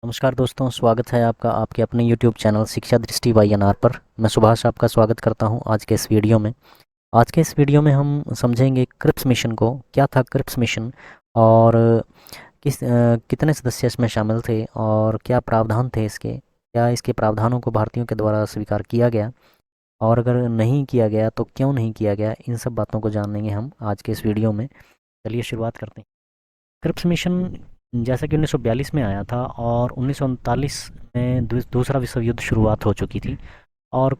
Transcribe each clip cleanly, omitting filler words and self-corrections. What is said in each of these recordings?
नमस्कार दोस्तों, स्वागत है आपका आपके अपने यूट्यूब चैनल शिक्षा दृष्टि बाई अनार पर। मैं सुभाष आपका स्वागत करता हूं आज के इस वीडियो में। आज के इस वीडियो में हम समझेंगे क्रिप्स मिशन को। क्या था क्रिप्स मिशन और कितने सदस्य इसमें शामिल थे और क्या प्रावधान थे इसके, क्या इसके प्रावधानों को भारतीयों के द्वारा स्वीकार किया गया और अगर नहीं किया गया तो क्यों नहीं किया गया, इन सब बातों को जानेंगे हम आज के इस वीडियो में। चलिए शुरुआत करते हैं। क्रिप्स मिशन जैसा कि 1942 में आया था और 1939 में दूसरा विश्व युद्ध शुरुआत हो चुकी थी। और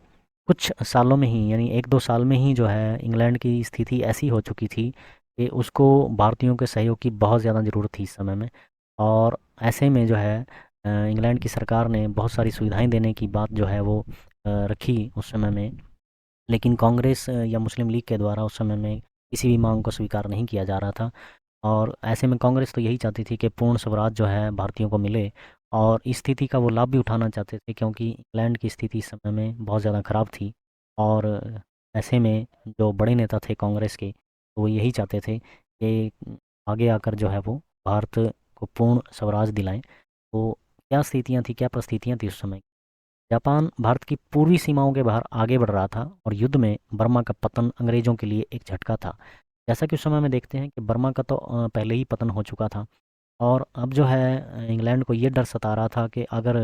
कुछ सालों में ही, यानी एक दो साल में ही जो है, इंग्लैंड की स्थिति ऐसी हो चुकी थी कि उसको भारतीयों के सहयोग की बहुत ज़्यादा ज़रूरत थी इस समय में। और ऐसे में जो है इंग्लैंड की सरकार ने बहुत सारी सुविधाएं देने की बात जो है वो रखी उस समय में। लेकिन कांग्रेस या मुस्लिम लीग के द्वारा उस समय में किसी भी मांग को स्वीकार नहीं किया जा रहा था। और ऐसे में कांग्रेस तो यही चाहती थी कि पूर्ण स्वराज जो है भारतीयों को मिले, और इस स्थिति का वो लाभ भी उठाना चाहते थे क्योंकि इंग्लैंड की स्थिति इस समय में बहुत ज़्यादा ख़राब थी। और ऐसे में जो बड़े नेता थे कांग्रेस के, तो वो यही चाहते थे कि आगे आकर जो है वो भारत को पूर्ण स्वराज दिलाएं। तो क्या स्थितियाँ थी, क्या परिस्थितियाँ थी उस समय। जापान भारत की पूर्वी सीमाओं के बाहर आगे बढ़ रहा था और युद्ध में बर्मा का पतन अंग्रेज़ों के लिए एक झटका था। जैसा कि उस समय में देखते हैं कि बर्मा का तो पहले ही पतन हो चुका था। और अब जो है इंग्लैंड को ये डर सता रहा था कि अगर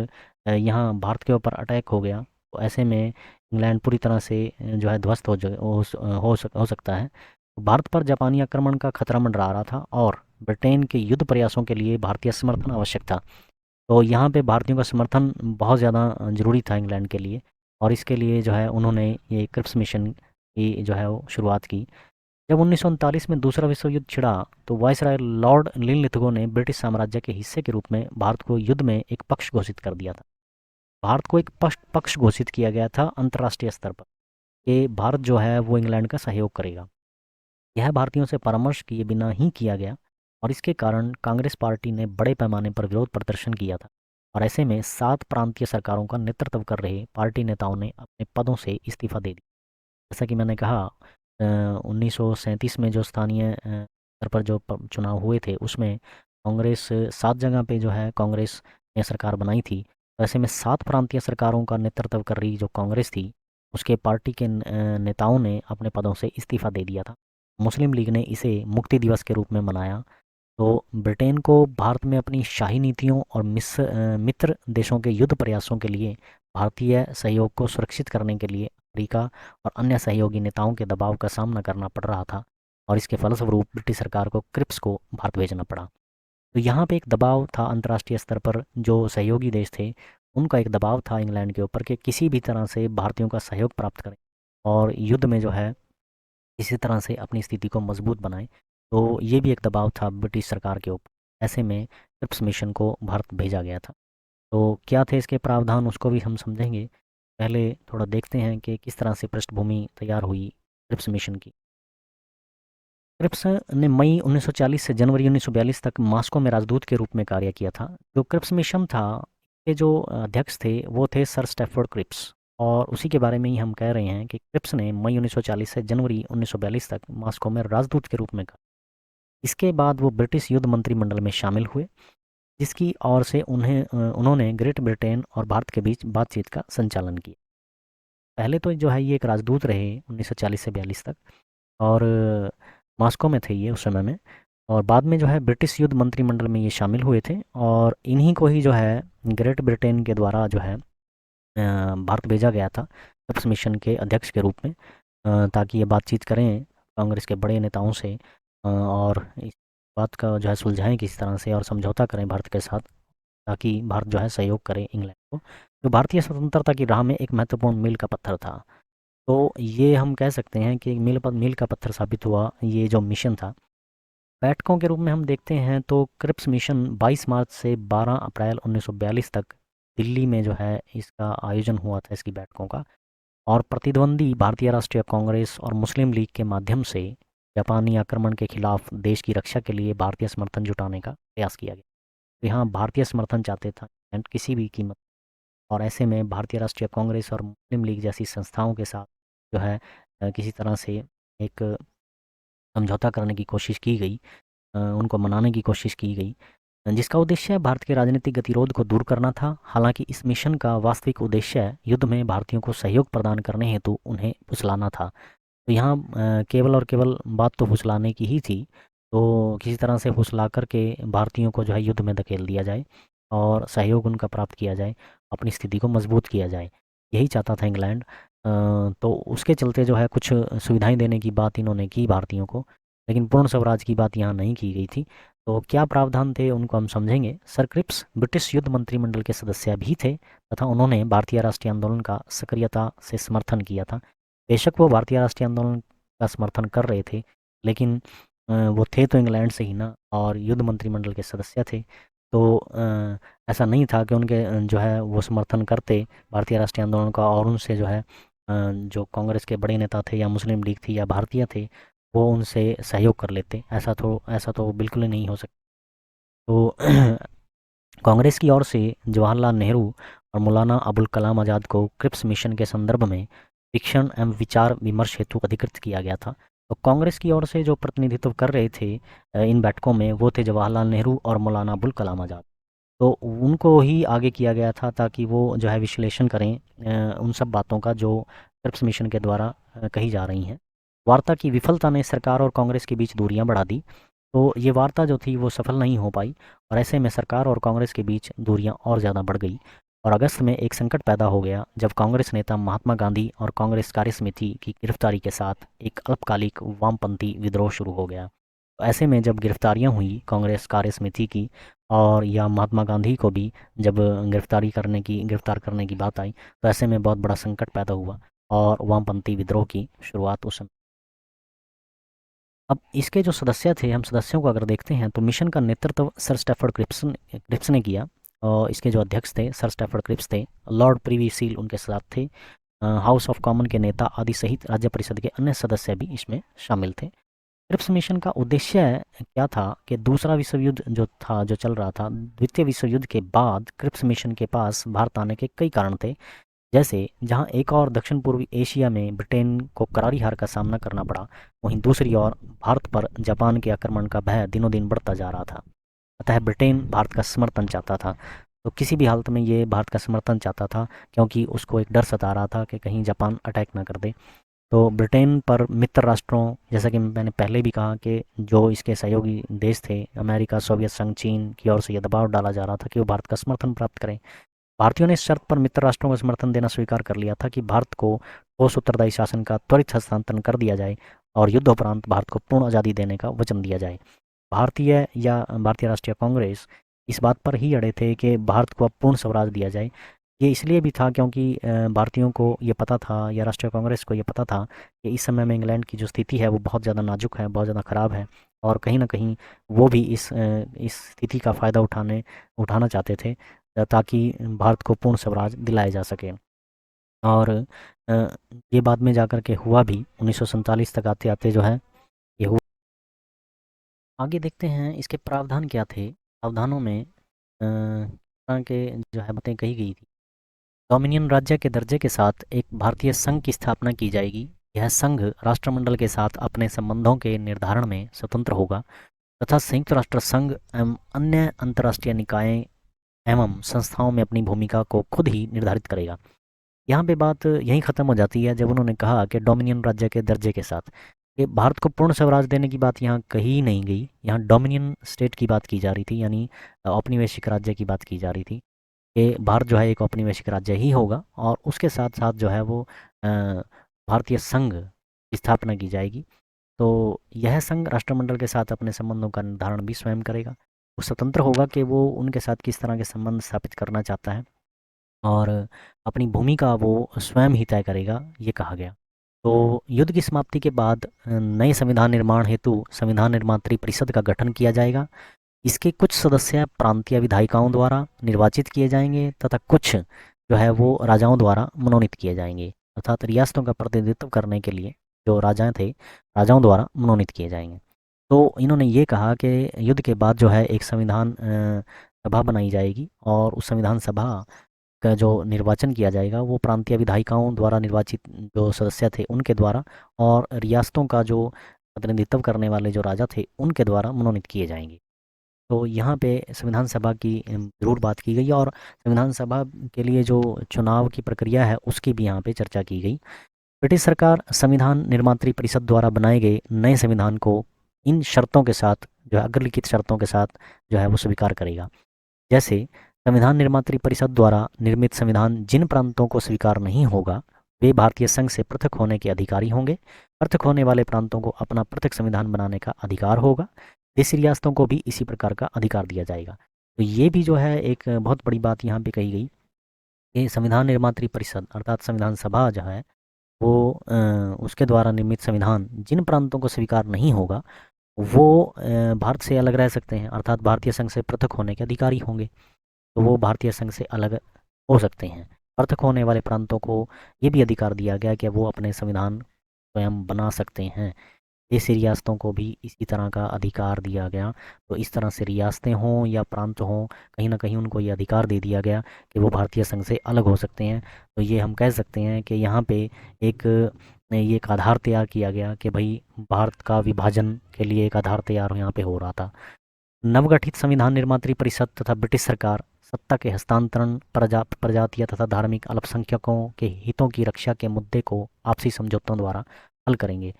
यहाँ भारत के ऊपर अटैक हो गया तो ऐसे में इंग्लैंड पूरी तरह से जो है ध्वस्त हो सकता है। तो भारत पर जापानी आक्रमण का खतरा मंडरा रहा था और ब्रिटेन के युद्ध प्रयासों के लिए भारतीय समर्थन आवश्यक था। तो यहाँ पे भारतीयों का समर्थन बहुत ज़्यादा ज़रूरी था इंग्लैंड के लिए। और इसके लिए जो है उन्होंने ये क्रिप्स मिशन की जो है वो शुरुआत की। जब 1939 में दूसरा विश्व युद्ध छिड़ा तो वायसराय लॉर्ड लिनलिथगो ने ब्रिटिश साम्राज्य के हिस्से के रूप में भारत को युद्ध में एक पक्ष घोषित कर दिया था। भारत को एक पक्ष घोषित किया गया था अंतर्राष्ट्रीय स्तर पर कि भारत जो है वो इंग्लैंड का सहयोग करेगा। यह भारतीयों से परामर्श किए बिना ही किया गया और इसके कारण कांग्रेस पार्टी ने बड़े पैमाने पर विरोध प्रदर्शन किया था। और ऐसे में 7 प्रांतीय सरकारों का नेतृत्व कर रहे पार्टी नेताओं ने अपने पदों से इस्तीफा दे दिया। जैसा कि मैंने कहा, 1937 में जो स्थानीय स्तर पर जो चुनाव हुए थे उसमें कांग्रेस 7 जगह पे जो है कांग्रेस ने सरकार बनाई थी। तो ऐसे में 7 प्रांतीय सरकारों का नेतृत्व कर रही जो कांग्रेस थी, उसके पार्टी के नेताओं ने अपने पदों से इस्तीफा दे दिया था। मुस्लिम लीग ने इसे मुक्ति दिवस के रूप में मनाया। तो ब्रिटेन को भारत में अपनी शाही नीतियों और मित्र देशों के युद्ध प्रयासों के लिए भारतीय सहयोग को सुरक्षित करने के लिए अमेरिका और अन्य सहयोगी नेताओं के दबाव का सामना करना पड़ रहा था। और इसके फलस्वरूप ब्रिटिश सरकार को क्रिप्स को भारत भेजना पड़ा। तो यहाँ पे एक दबाव था अंतर्राष्ट्रीय स्तर पर, जो सहयोगी देश थे उनका एक दबाव था इंग्लैंड के ऊपर कि किसी भी तरह से भारतीयों का सहयोग प्राप्त करें और युद्ध में जो है इसी तरह से अपनी स्थिति को मजबूत बनाएं। तो ये भी एक दबाव था ब्रिटिश सरकार के ऊपर। ऐसे में क्रिप्स मिशन को भारत भेजा गया था। तो क्या थे इसके प्रावधान, उसको भी हम समझेंगे। पहले थोड़ा देखते हैं कि किस तरह से पृष्ठभूमि तैयार हुई क्रिप्स मिशन की। क्रिप्स ने मई 1940 से जनवरी 1942 तक मॉस्को में राजदूत के रूप में कार्य किया था। जो क्रिप्स मिशन था, के जो अध्यक्ष थे वो थे सर स्टैफोर्ड क्रिप्स। और उसी के बारे में ही हम कह रहे हैं कि क्रिप्स ने मई 1940 से जनवरी 1942 तक मॉस्को में राजदूत के रूप में काम। इसके बाद वो ब्रिटिश युद्ध मंत्रिमंडल में शामिल हुए, जिसकी ओर से उन्होंने ग्रेट ब्रिटेन और भारत के बीच बातचीत का संचालन किया। पहले तो जो है ये एक राजदूत रहे 1940 से 42 तक, और मॉस्को में थे ये उस समय में। और बाद में जो है ब्रिटिश युद्ध मंत्रिमंडल में ये शामिल हुए थे और इन्हीं को ही जो है ग्रेट ब्रिटेन के द्वारा जो है भारत भेजा गया था क्रिप्स मिशन के अध्यक्ष के रूप में, ताकि ये बातचीत करें कांग्रेस के बड़े नेताओं से और इस बात का जो है सुलझाएं किस तरह से और समझौता करें भारत के साथ, ताकि भारत जो है सहयोग करे इंग्लैंड को, जो भारतीय स्वतंत्रता की राह में एक महत्वपूर्ण मील का पत्थर था। तो ये हम कह सकते हैं कि मील का पत्थर साबित हुआ ये जो मिशन था। बैठकों के रूप में हम देखते हैं तो क्रिप्स मिशन 22 मार्च से 12 अप्रैल 1942 तक दिल्ली में जो है इसका आयोजन हुआ था, इसकी बैठकों का। और प्रतिद्वंदी भारतीय राष्ट्रीय कांग्रेस और मुस्लिम लीग के माध्यम से जापानी आक्रमण के खिलाफ देश की रक्षा के लिए भारतीय समर्थन जुटाने का प्रयास किया गया। तो यहाँ भारतीय समर्थन चाहते था एंड किसी भी कीमत। और ऐसे में भारतीय राष्ट्रीय कांग्रेस और मुस्लिम लीग जैसी संस्थाओं के साथ जो है किसी तरह से एक समझौता करने की कोशिश की गई, उनको मनाने की कोशिश की गई। जिसका उद्देश्य भारत के राजनीतिक गतिरोध को दूर करना था। हालांकि इस मिशन का वास्तविक उद्देश्य युद्ध में भारतीयों को सहयोग प्रदान करने हेतु उन्हें फुसलाना था। तो यहाँ केवल और केवल बात तो फुसलाने की ही थी। तो किसी तरह से फुसला करके भारतीयों को जो है युद्ध में धकेल दिया जाए और सहयोग उनका प्राप्त किया जाए, अपनी स्थिति को मजबूत किया जाए, यही चाहता था इंग्लैंड। तो उसके चलते जो है कुछ सुविधाएं देने की बात इन्होंने की भारतीयों को, लेकिन पूर्ण स्वराज की बात यहाँ नहीं की गई थी। तो क्या प्रावधान थे उनको हम समझेंगे। सर क्रिप्स ब्रिटिश युद्ध मंत्रिमंडल के सदस्य भी थे तथा उन्होंने भारतीय राष्ट्रीय आंदोलन का सक्रियता से समर्थन किया था। बेशक वो भारतीय राष्ट्रीय आंदोलन का समर्थन कर रहे थे, लेकिन वो थे तो इंग्लैंड से ही ना, और युद्ध मंत्रिमंडल के सदस्य थे। तो ऐसा नहीं था कि उनके जो है वो समर्थन करते भारतीय राष्ट्रीय आंदोलन का और उनसे जो है जो कांग्रेस के बड़े नेता थे या मुस्लिम लीग थी या भारतीय थे वो उनसे सहयोग कर लेते। ऐसा तो बिल्कुल ही नहीं हो सकता। तो कांग्रेस की ओर से जवाहरलाल नेहरू और मौलाना अबुल कलाम आज़ाद को क्रिप्स मिशन के संदर्भ में शिक्षण एवं विचार विमर्श हेतु अधिकृत किया गया था। तो कांग्रेस की ओर से जो प्रतिनिधित्व कर रहे थे इन बैठकों में, वो थे जवाहरलाल नेहरू और मौलाना अबुल कलाम आज़ाद। तो उनको ही आगे किया गया था ताकि वो जो है विश्लेषण करें उन सब बातों का जो क्रिप्स मिशन के द्वारा कही जा रही हैं। वार्ता की विफलता ने सरकार और कांग्रेस के बीच दूरियां बढ़ा दी। तो ये वार्ता जो थी वो सफल नहीं हो पाई और ऐसे में सरकार और कांग्रेस के बीच दूरियां और ज़्यादा बढ़ गई। और अगस्त में एक संकट पैदा हो गया जब कांग्रेस नेता महात्मा गांधी और कांग्रेस कार्यसमिति की गिरफ्तारी के साथ एक अल्पकालिक वामपंथी विद्रोह शुरू हो गया। तो ऐसे में जब गिरफ्तारियां हुई कांग्रेस कार्यसमिति की और या महात्मा गांधी को भी जब गिरफ्तार करने की बात आई, तो ऐसे में बहुत बड़ा संकट पैदा हुआ और वामपंथी विद्रोह की शुरुआत उस समय। अब इसके जो सदस्य थे, हम सदस्यों को अगर देखते हैं तो मिशन का नेतृत्व सर स्टैफर्ड क्रिप्स ने किया और इसके जो अध्यक्ष थे सर स्टैफर्ड क्रिप्स थे। लॉर्ड प्रिवी सील उनके साथ थे। हाउस ऑफ कॉमन के नेता आदि सहित राज्य परिषद के अन्य सदस्य भी इसमें शामिल थे। क्रिप्स मिशन का उद्देश्य क्या था कि दूसरा विश्व युद्ध जो चल रहा था, द्वितीय विश्व युद्ध के बाद क्रिप्स मिशन के पास भारत आने के कई कारण थे। जैसे जहां एक और दक्षिण पूर्वी एशिया में ब्रिटेन को करारी हार का सामना करना पड़ा, वहीं दूसरी ओर भारत पर जापान के आक्रमण का भय दिनों दिन बढ़ता जा रहा था। अतः ब्रिटेन भारत का समर्थन चाहता था। तो किसी भी हालत में ये भारत का समर्थन चाहता था, क्योंकि उसको एक डर सता रहा था कि कहीं जापान अटैक ना कर दे। तो ब्रिटेन पर मित्र राष्ट्रों, जैसा कि मैंने पहले भी कहा कि जो इसके सहयोगी देश थे अमेरिका, सोवियत संघ, चीन की ओर से यह दबाव डाला जा रहा था कि वो भारत का समर्थन प्राप्त करें। भारतीयों ने इस शर्त पर मित्र राष्ट्रों को समर्थन देना स्वीकार कर लिया था कि भारत को ठोस उत्तरदायी शासन का त्वरित हस्तांतरण कर दिया जाए और युद्धोपरांत भारत को पूर्ण आज़ादी देने का वचन दिया जाए। भारतीय राष्ट्रीय कांग्रेस इस बात पर ही अड़े थे कि भारत को अब पूर्ण स्वराज दिया जाए। ये इसलिए भी था क्योंकि भारतीयों को ये पता था या राष्ट्रीय कांग्रेस को ये पता था कि इस समय में इंग्लैंड की जो स्थिति है वो बहुत ज़्यादा नाजुक है, बहुत ज़्यादा ख़राब है, और कहीं ना कहीं वो भी इस स्थिति का फ़ायदा उठाना चाहते थे ताकि भारत को पूर्ण स्वराज दिलाया जा सके। और ये बाद में जाकर के हुआ भी, 1947 तक आते आते जो है ये हुआ। आगे देखते हैं इसके प्रावधान क्या थे। प्रावधानों में तरह के जो है बातें कही गई थी। डोमिनियन राज्य के दर्जे के साथ एक भारतीय संघ की स्थापना की जाएगी। यह संघ राष्ट्रमंडल के साथ अपने संबंधों के निर्धारण में स्वतंत्र होगा तथा संयुक्त राष्ट्र संघ एवं अन्य अंतर्राष्ट्रीय निकाय एवं संस्थाओं में अपनी भूमिका को खुद ही निर्धारित करेगा। यहाँ पे बात यहीं ख़त्म हो जाती है जब उन्होंने कहा कि डोमिनियन राज्य के दर्जे के साथ, कि भारत को पूर्ण स्वराज देने की बात यहाँ कही नहीं गई। यहाँ डोमिनियन स्टेट की बात की जा रही थी, यानी औपनिवेशिक राज्य की बात की जा रही थी कि भारत जो है एक औपनिवेशिक राज्य ही होगा और उसके साथ साथ जो है वो भारतीय संघ की स्थापना की जाएगी। तो यह संघ राष्ट्रमंडल के साथ अपने संबंधों का निर्धारण भी स्वयं करेगा। वो स्वतंत्र होगा कि वो उनके साथ किस तरह के संबंध स्थापित करना चाहता है और अपनी भूमिका वो स्वयं ही तय करेगा, ये कहा गया। तो युद्ध की समाप्ति के बाद नए संविधान निर्माण हेतु संविधान निर्मात्री परिषद का गठन किया जाएगा। इसके कुछ सदस्य प्रांतीय विधायिकाओं द्वारा निर्वाचित किए जाएंगे तथा कुछ जो है वो राजाओं द्वारा मनोनीत किए जाएंगे, अर्थात रियासतों का प्रतिनिधित्व करने के लिए जो राजा थे राजाओं द्वारा मनोनीत किए जाएंगे। तो इन्होंने ये कहा कि युद्ध के बाद जो है एक संविधान सभा बनाई जाएगी और उस संविधान सभा का जो निर्वाचन किया जाएगा वो प्रांतीय विधायिकाओं द्वारा निर्वाचित जो सदस्य थे उनके द्वारा और रियासतों का जो प्रतिनिधित्व करने वाले जो राजा थे उनके द्वारा मनोनीत किए जाएंगे। तो यहाँ पे संविधान सभा की ज़रूर बात की गई और संविधान सभा के लिए जो चुनाव की प्रक्रिया है उसकी भी यहाँ पे चर्चा की गई। ब्रिटिश सरकार संविधान निर्मात्री परिषद द्वारा बनाए गए नए संविधान को इन शर्तों के साथ, जो है अग्रलिखित शर्तों के साथ जो है वो स्वीकार करेगा। जैसे संविधान निर्मात्री परिषद द्वारा निर्मित संविधान जिन प्रांतों को स्वीकार नहीं होगा वे भारतीय संघ से पृथक होने के अधिकारी होंगे। पृथक होने वाले प्रांतों को अपना पृथक संविधान बनाने का अधिकार होगा। देशी रियासतों को भी इसी प्रकार का अधिकार दिया जाएगा। तो ये भी जो है एक बहुत बड़ी बात यहाँ पे कही गई कि संविधान निर्मात्री परिषद अर्थात संविधान सभा जो है वो उसके द्वारा निर्मित संविधान जिन प्रांतों को स्वीकार नहीं होगा वो भारत से अलग रह सकते हैं, अर्थात भारतीय संघ से पृथक होने के अधिकारी होंगे। तो वो भारतीय संघ से अलग हो सकते हैं। पृथक होने वाले प्रांतों को ये भी अधिकार दिया गया कि वो अपने संविधान स्वयं बना सकते हैं। देशी रियासतों को भी इसी तरह का अधिकार दिया गया। तो इस तरह से रियासतें हों या प्रांत हों, कहीं ना कहीं उनको ये अधिकार दे दिया गया कि वो भारतीय संघ से अलग हो सकते हैं। तो ये हम कह सकते हैं कि यहाँ पे एक ये एक आधार तैयार किया गया कि भाई भारत का विभाजन के लिए एक आधार तैयार यहाँ पे हो रहा था। नवगठित संविधान निर्मात्री परिषद तथा ब्रिटिश सरकार सत्ता के हस्तांतरण, प्रजातीय तथा धार्मिक अल्पसंख्यकों के हितों की रक्षा के मुद्दे को आपसी समझौतों द्वारा हल करेंगे।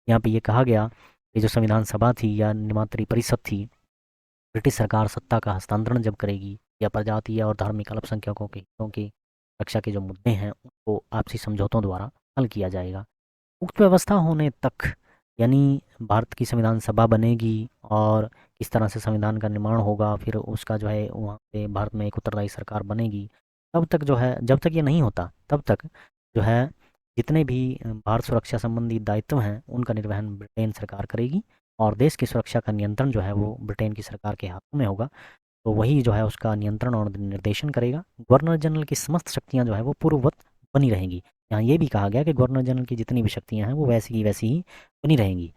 यहाँ पे ये कहा गया कि जो संविधान सभा थी या निर्मात्री परिषद थी, ब्रिटिश सरकार सत्ता का हस्तांतरण जब करेगी या प्रजातीय और धार्मिक अल्पसंख्यकों के हितों की रक्षा के जो मुद्दे हैं उनको आपसी समझौतों द्वारा हल किया जाएगा। उक्त व्यवस्था होने तक, यानी भारत की संविधान सभा बनेगी और किस तरह से संविधान का निर्माण होगा, फिर उसका जो है वहाँ पे भारत में एक उत्तरदायी सरकार बनेगी, तब तक जो है, जब तक ये नहीं होता तब तक जो है जितने भी भारत सुरक्षा संबंधी दायित्व हैं उनका निर्वहन ब्रिटेन सरकार करेगी और देश की सुरक्षा का नियंत्रण जो है वो ब्रिटेन की सरकार के हाथों में होगा। तो वही जो है उसका नियंत्रण और निर्देशन करेगा। गवर्नर जनरल की समस्त शक्तियाँ जो है वो पूर्ववत बनी रहेंगी। यहाँ ये भी कहा गया कि गवर्नर जनरल की जितनी भी शक्तियाँ हैं वो वैसी की वैसी ही बनी रहेंगी।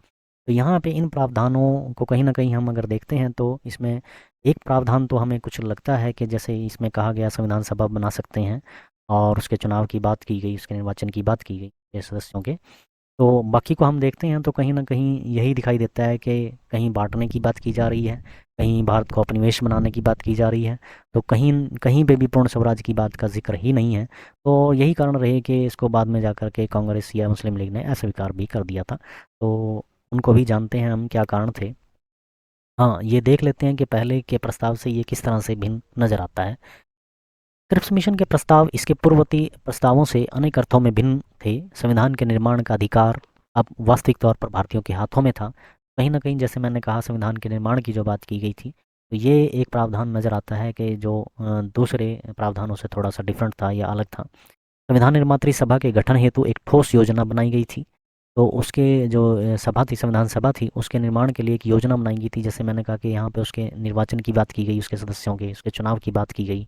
तो यहाँ पे इन प्रावधानों को कहीं ना कहीं हम अगर देखते हैं तो इसमें एक प्रावधान तो हमें कुछ लगता है कि जैसे इसमें कहा गया संविधान सभा बना सकते हैं और उसके चुनाव की बात की गई, उसके निर्वाचन की बात की गई ये सदस्यों के। तो बाकी को हम देखते हैं तो कहीं न कहीं यही दिखाई देता है कि कहीं बाँटने की बात की जा रही है, कहीं भारत को उपनिवेश बनाने की बात की जा रही है, तो कहीं कहीं पे भी पूर्ण स्वराज की बात का ज़िक्र ही नहीं है। तो यही कारण रहे कि इसको बाद में जाकर के कांग्रेस या मुस्लिम लीग ने अस्वीकार भी कर दिया था। तो उनको भी जानते हैं हम क्या कारण थे। हाँ, ये देख लेते हैं कि पहले के प्रस्ताव से ये किस तरह से भिन्न नज़र आता है। क्रिप्स मिशन के प्रस्ताव इसके पूर्ववर्ती प्रस्तावों से अनेक अर्थों में भिन्न थे। संविधान के निर्माण का अधिकार अब वास्तविक तौर पर भारतीयों के हाथों में था। कहीं न कहीं जैसे मैंने कहा संविधान के निर्माण की जो बात की गई थी, तो ये एक प्रावधान नज़र आता है कि जो दूसरे प्रावधानों से थोड़ा-सा डिफरेंट था या अलग था। संविधान निर्मात्री सभा के गठन हेतु एक ठोस योजना बनाई गई थी। तो उसके जो सभा थी, संविधान सभा थी, उसके निर्माण के लिए एक योजना बनाई गई थी। जैसे मैंने कहा कि यहाँ पे उसके निर्वाचन की बात की गई, उसके सदस्यों के, उसके चुनाव की बात की गई।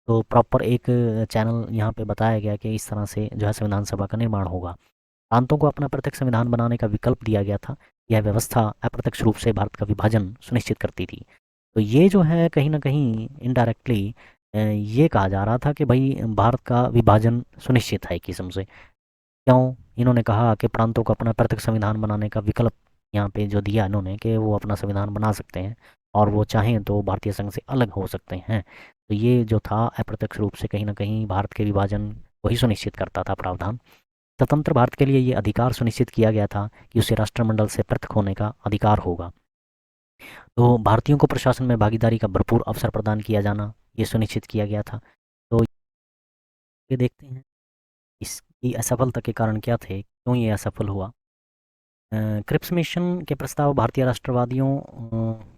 तो प्रॉपर एक चैनल यहाँ पे बताया गया कि इस तरह से जो है संविधान सभा का निर्माण होगा। प्रांतों को अपना प्रत्यक्ष संविधान बनाने का विकल्प दिया गया था। यह व्यवस्था अप्रत्यक्ष रूप से भारत का विभाजन सुनिश्चित करती थी। तो ये जो है कहीं न कहीं इनडायरेक्टली ये कहा जा रहा था कि भाई भारत का विभाजन सुनिश्चित है एक किस्म से। क्यों? इन्होंने कहा कि प्रांतों को अपना प्रत्यक्ष संविधान बनाने का विकल्प यहाँ पे जो दिया इन्होंने कि वो अपना संविधान बना सकते हैं और वो चाहें तो भारतीय संघ से अलग हो सकते हैं। तो ये जो था अप्रत्यक्ष रूप से कहीं न कहीं भारत के विभाजन को ही सुनिश्चित करता था प्रावधान। स्वतंत्र भारत के लिए ये अधिकार सुनिश्चित किया गया था कि उसे राष्ट्रमंडल से पृथक होने का अधिकार होगा। तो भारतीयों को प्रशासन में भागीदारी का भरपूर अवसर प्रदान किया जाना, ये सुनिश्चित किया गया था। तो ये देखते हैं इसकी असफलता के कारण क्या थे, क्यों ये असफल हुआ। क्रिप्स मिशन के प्रस्ताव भारतीय राष्ट्रवादियों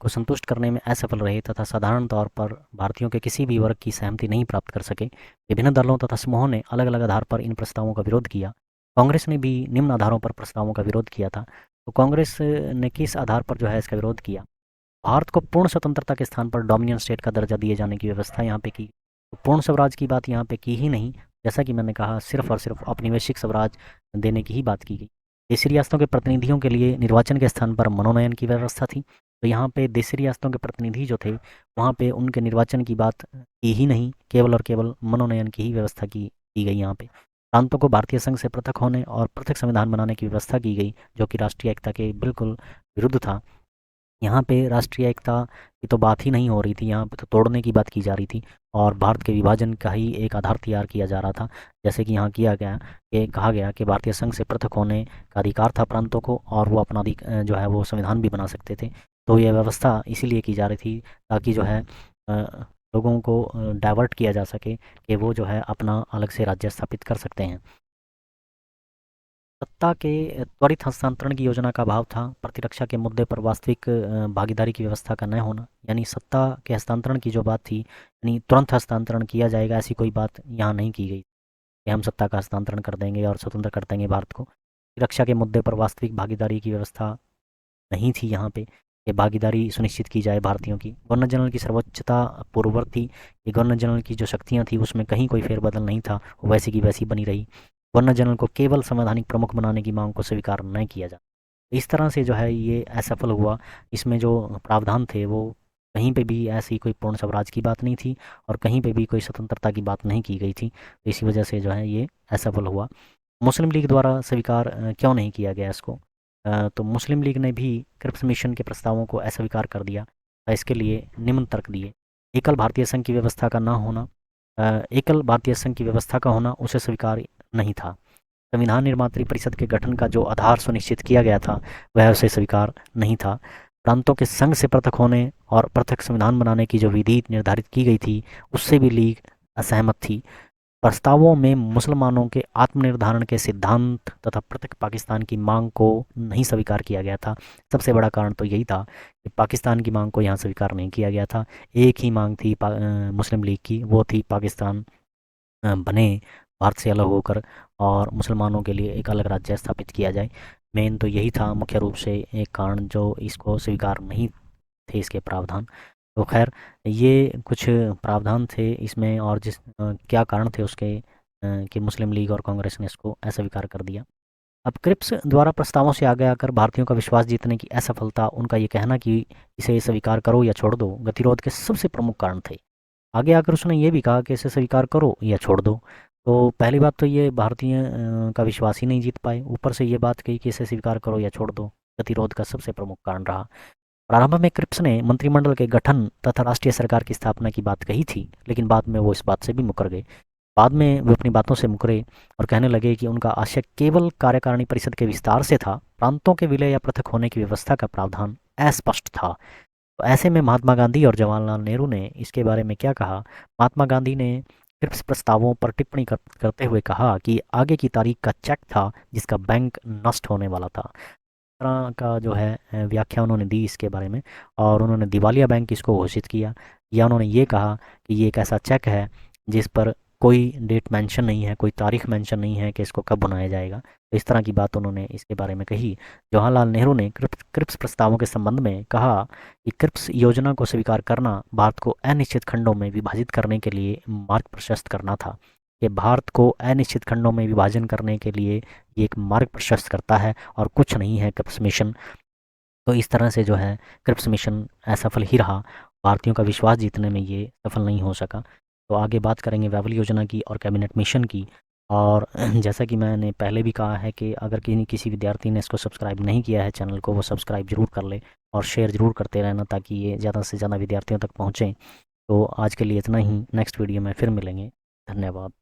को संतुष्ट करने में असफल रहे तथा साधारण तौर पर भारतीयों के किसी भी वर्ग की सहमति नहीं प्राप्त कर सके। विभिन्न दलों तथा समूहों ने अलग अलग आधार पर इन प्रस्तावों का विरोध किया। कांग्रेस ने भी निम्न आधारों पर प्रस्तावों का विरोध किया था। तो कांग्रेस ने किस आधार पर जो है इसका विरोध किया? भारत को पूर्ण स्वतंत्रता के स्थान पर डोमिनियन स्टेट का दर्जा दिए जाने की व्यवस्था यहाँ पे की। तो पूर्ण स्वराज की बात यहाँ पे की ही नहीं, जैसा कि मैंने कहा सिर्फ और सिर्फ औपनिवेशिक स्वराज देने की ही बात की गई। देशी रियासतों के प्रतिनिधियों के लिए निर्वाचन के स्थान पर मनोनयन की व्यवस्था थी। तो यहाँ पे देशी रियासतों के प्रतिनिधि जो थे वहाँ पे उनके निर्वाचन की बात की ही नहीं, केवल और केवल मनोनयन की ही व्यवस्था की गई। यहाँ पे प्रांतों को भारतीय संघ से पृथक होने और पृथक संविधान बनाने की व्यवस्था की गई, जो कि राष्ट्रीय एकता के बिल्कुल विरुद्ध था। यहाँ पे राष्ट्रीय एकता की तो बात ही नहीं हो रही थी, यहाँ पे तो तोड़ने की बात की जा रही थी और भारत के विभाजन का ही एक आधार तैयार किया जा रहा था। जैसे कि यहाँ किया गया, कि कहा गया कि भारतीय संघ से पृथक होने का अधिकार था प्रांतों को, और वो अपना जो है वो संविधान भी बना सकते थे। तो ये व्यवस्था इसीलिए की जा रही थी ताकि जो है लोगों को डाइवर्ट किया जा सके कि वो जो है अपना अलग से राज्य स्थापित कर सकते हैं। सत्ता के त्वरित हस्तांतरण की योजना का अभाव था। प्रतिरक्षा के मुद्दे पर वास्तविक भागीदारी की व्यवस्था का न होना, यानी सत्ता के हस्तांतरण की जो बात थी, यानी तुरंत हस्तांतरण किया जाएगा ऐसी कोई बात यहाँ नहीं की गई कि हम सत्ता का हस्तांतरण कर देंगे और स्वतंत्र कर देंगे भारत को। प्रतिरक्षा के मुद्दे पर वास्तविक भागीदारी की व्यवस्था नहीं थी यहाँ पे, कि भागीदारी सुनिश्चित की जाए भारतीयों की। गवर्नर जनरल की सर्वोच्चता पूर्ववत थी, कि गवर्नर जनरल की जो शक्तियाँ थी उसमें कहीं कोई फेरबदल नहीं था, वो वैसी की वैसी बनी रही। गवर्नर जनरल को केवल संवैधानिक प्रमुख बनाने की मांग को स्वीकार न किया जा। इस तरह से जो है ये असफल हुआ। इसमें जो प्रावधान थे वो कहीं पे भी ऐसी कोई पूर्ण स्वराज की बात नहीं थी और कहीं पे भी कोई स्वतंत्रता की बात नहीं की गई थी। तो इसी वजह से जो है ये असफल हुआ। मुस्लिम लीग द्वारा स्वीकार क्यों नहीं किया गया इसको? तो मुस्लिम लीग ने भी क्रिप्स मिशन के प्रस्तावों को अस्वीकार कर दिया। इसके लिए निम्न तर्क दिए। एकल भारतीय संघ की व्यवस्था का ना होना, एकल भारतीय संघ की व्यवस्था का होना उसे स्वीकार नहीं था। संविधान निर्मात्री परिषद के गठन का जो आधार सुनिश्चित किया गया था वह उसे स्वीकार नहीं था। प्रांतों के संघ से पृथक होने और पृथक संविधान बनाने की जो विधि निर्धारित की गई थी उससे भी लीग असहमत थी। प्रस्तावों में मुसलमानों के आत्मनिर्धारण के सिद्धांत तथा पृथक पाकिस्तान की मांग को नहीं स्वीकार किया गया था। सबसे बड़ा कारण तो यही था कि पाकिस्तान की मांग को यहाँ स्वीकार नहीं किया गया था। एक ही मांग थी मुस्लिम लीग की, वो थी पाकिस्तान बने भारत से अलग होकर और मुसलमानों के लिए एक अलग राज्य स्थापित किया जाए। मेन तो यही था मुख्य रूप से एक कारण जो इसको स्वीकार नहीं थे इसके प्रावधान। तो खैर ये कुछ प्रावधान थे इसमें, और क्या कारण थे उसके कि मुस्लिम लीग और कांग्रेस ने इसको अस्वीकार कर दिया। अब क्रिप्स द्वारा प्रस्तावों से आगे आकर भारतीयों का विश्वास जीतने की असफलता, उनका ये कहना कि इसे स्वीकार करो या छोड़ दो, गतिरोध के सबसे प्रमुख कारण थे। आगे आकर उसने ये भी कहा कि इसे स्वीकार करो या छोड़ दो। तो पहली बात तो ये भारतीय का विश्वास ही नहीं जीत पाए, ऊपर से ये बात कही कि इसे स्वीकार करो या छोड़ दो, गतिरोध का सबसे प्रमुख कारण रहा। प्रारंभ में क्रिप्स ने मंत्रिमंडल के गठन तथा राष्ट्रीय सरकार की स्थापना की बात कही थी, लेकिन बाद में वो इस बात से भी मुकर गए। बाद में वे अपनी बातों से मुकरे और कहने लगे कि उनका आशय केवल कार्यकारिणी परिषद के विस्तार से था। प्रांतों के विलय या पृथक होने की व्यवस्था का प्रावधान अस्पष्ट था। तो ऐसे में महात्मा गांधी और जवाहरलाल नेहरू ने इसके बारे में क्या कहा? महात्मा गांधी ने क्रिप्स प्रस्तावों पर टिप्पणी करते हुए कहा कि आगे की तारीख का चेक था जिसका बैंक नष्ट होने वाला था। तरह का जो है व्याख्या उन्होंने दी इसके बारे में, और उन्होंने दिवालिया बैंक इसको घोषित किया, या उन्होंने ये कहा कि ये एक ऐसा चेक है जिस पर कोई डेट मेंशन नहीं है, कोई तारीख मेंशन नहीं है कि इसको कब बनाया जाएगा। तो इस तरह की बात उन्होंने इसके बारे में कही। जवाहरलाल नेहरू ने क्रिप्स प्रस्तावों के संबंध में कहा कि क्रिप्स योजना को स्वीकार करना भारत को अनिश्चित खंडों में विभाजित करने के लिए मार्ग प्रशस्त करना था, कि भारत को अनिश्चित खंडों में विभाजन करने के लिए ये एक मार्ग प्रशस्त करता है और कुछ नहीं है क्रिप्स मिशन। तो इस तरह से जो है क्रिप्स मिशन असफल ही रहा, भारतीयों का विश्वास जीतने में ये सफल नहीं हो सका। तो आगे बात करेंगे वेवल योजना की और कैबिनेट मिशन की। और जैसा कि मैंने पहले भी कहा है कि अगर किसी विद्यार्थी ने इसको सब्सक्राइब नहीं किया है चैनल को, वो सब्सक्राइब ज़रूर कर ले और शेयर ज़रूर करते रहना ताकि ये ज़्यादा से ज़्यादा विद्यार्थियों तक पहुँचें। तो आज के लिए इतना ही, नेक्स्ट वीडियो में फिर मिलेंगे। धन्यवाद।